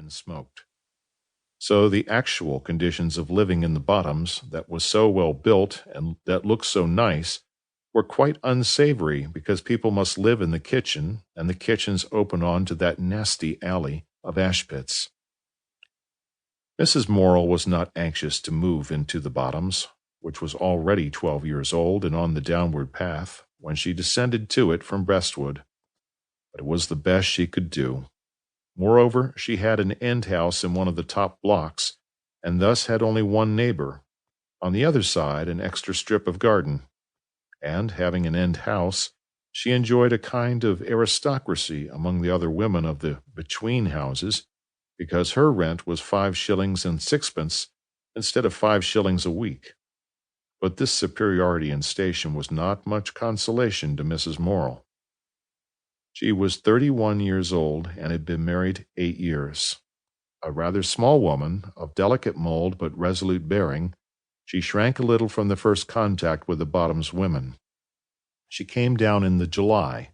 and smoked. So the actual conditions of living in the Bottoms, that was so well built and that looked so nice, were quite unsavory because people must live in the kitchen, and the kitchens open on to that nasty alley of ash pits. Mrs. Morel was not anxious to move into the Bottoms, which was already 12 years old and on the downward path, when she descended to it from Brestwood. But it was the best she could do. Moreover, she had an end house in one of the top blocks, and thus had only one neighbor. On the other side, an extra strip of garden. And, having an end house, she enjoyed a kind of aristocracy among the other women of the between houses, because her rent was 5 shillings and 6pence instead of 5 shillings a week. But this superiority in station was not much consolation to Mrs. Morel. She was 31 years old and had been married 8 years. A rather small woman, of delicate mold but resolute bearing, she shrank a little from the first contact with the Bottoms women. She came down in the July,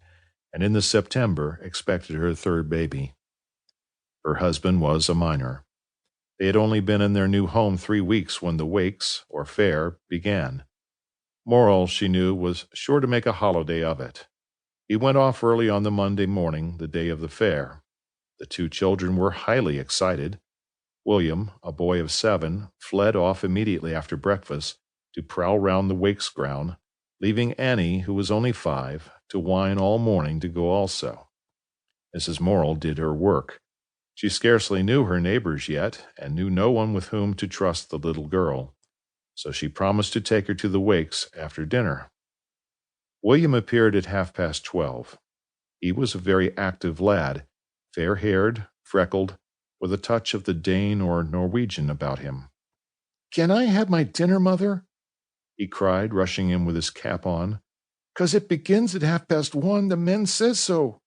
and in the September expected her third baby. Her husband was a miner. They had only been in their new home 3 weeks when the wakes, or fair, began. Morel, she knew, was sure to make a holiday of it. He went off early on the Monday morning, the day of the fair. The 2 children were highly excited. William, a boy of 7, fled off immediately after breakfast to prowl round the wakes ground, leaving Annie, who was only 5, to whine all morning to go also. Mrs. Morel did her work. She scarcely knew her neighbors yet, and knew no one with whom to trust the little girl, so she promised to take her to the wakes after dinner. William appeared at 12:30. He was a very active lad, fair-haired, freckled, with a touch of the Dane or Norwegian about him. "Can I have my dinner, Mother?" he cried, rushing in with his cap on. "'Cause it begins at 1:30. The men says so."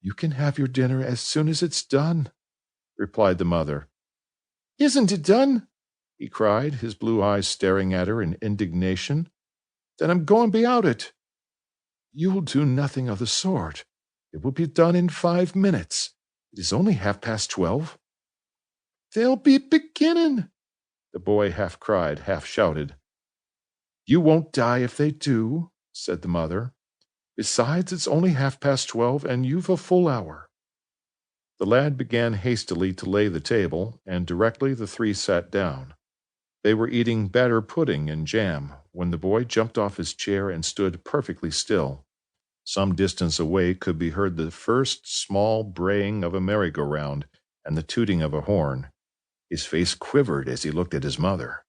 "You can have your dinner as soon as it's done," replied the mother. "Isn't it done?" he cried, his blue eyes staring at her in indignation. "Then I'm going be out it." "You'll do nothing of the sort. It will be done in 5 minutes. It is only 12:30. "They'll be beginning," the boy half cried, half shouted. "You won't die if they do," said the mother. "Besides, it's only 12:30, and you've a full hour." The lad began hastily to lay the table, and directly the 3 sat down. They were eating batter pudding and jam, when the boy jumped off his chair and stood perfectly still. Some distance away could be heard the first small braying of a merry-go-round and the tooting of a horn. His face quivered as he looked at his mother.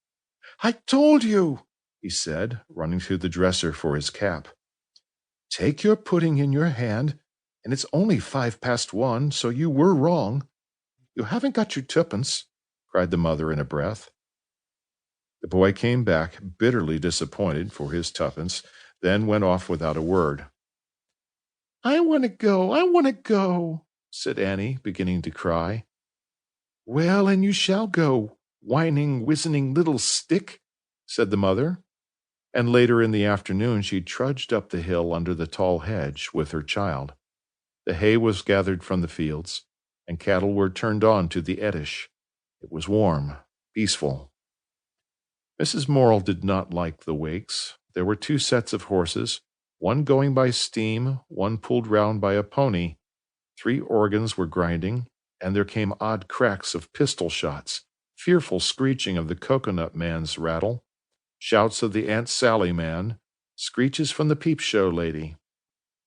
"I told you," he said, running to the dresser for his cap. "Take your pudding in your hand, and it's only 1:05, so you were wrong. You haven't got your 2pence," cried the mother in a breath. The boy came back, bitterly disappointed for his 2pence, then went off without a word. "I want to go," said Annie, beginning to cry. "Well, and you shall go, whining, wizening little stick," said the mother. And later in the afternoon she trudged up the hill under the tall hedge with her child. The hay was gathered from the fields, and cattle were turned on to the eddish. It was warm, peaceful. Mrs. Morel did not like the wakes. There were 2 sets of horses, one going by steam, one pulled round by a pony. 3 organs were grinding, and there came odd cracks of pistol shots, fearful screeching of the coconut man's rattle, shouts of the Aunt Sally man, screeches from the peep-show lady.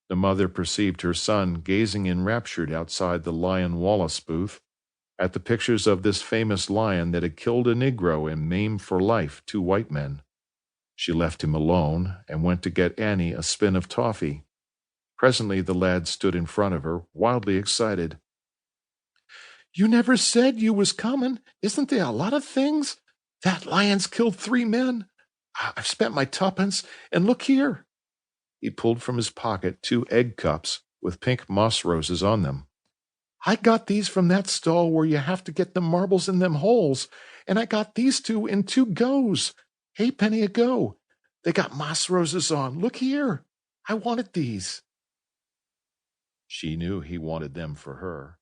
The mother perceived her son gazing enraptured outside the Lion Wallace booth at the pictures of this famous lion that had killed a Negro and maimed for life 2 white men. She left him alone and went to get Annie a spin of toffee. Presently the lad stood in front of her, wildly excited. "You never said you was coming. Isn't there a lot of things? That lion's killed 3 men. I've spent my 2pence, and look here." He pulled from his pocket 2 egg cups with pink moss roses on them. "I got these from that stall where you have to get the marbles in them holes, and I got these 2 in 2 goes. Halfpenny a go. They got moss roses on. Look here. I wanted these." She knew he wanted them for her.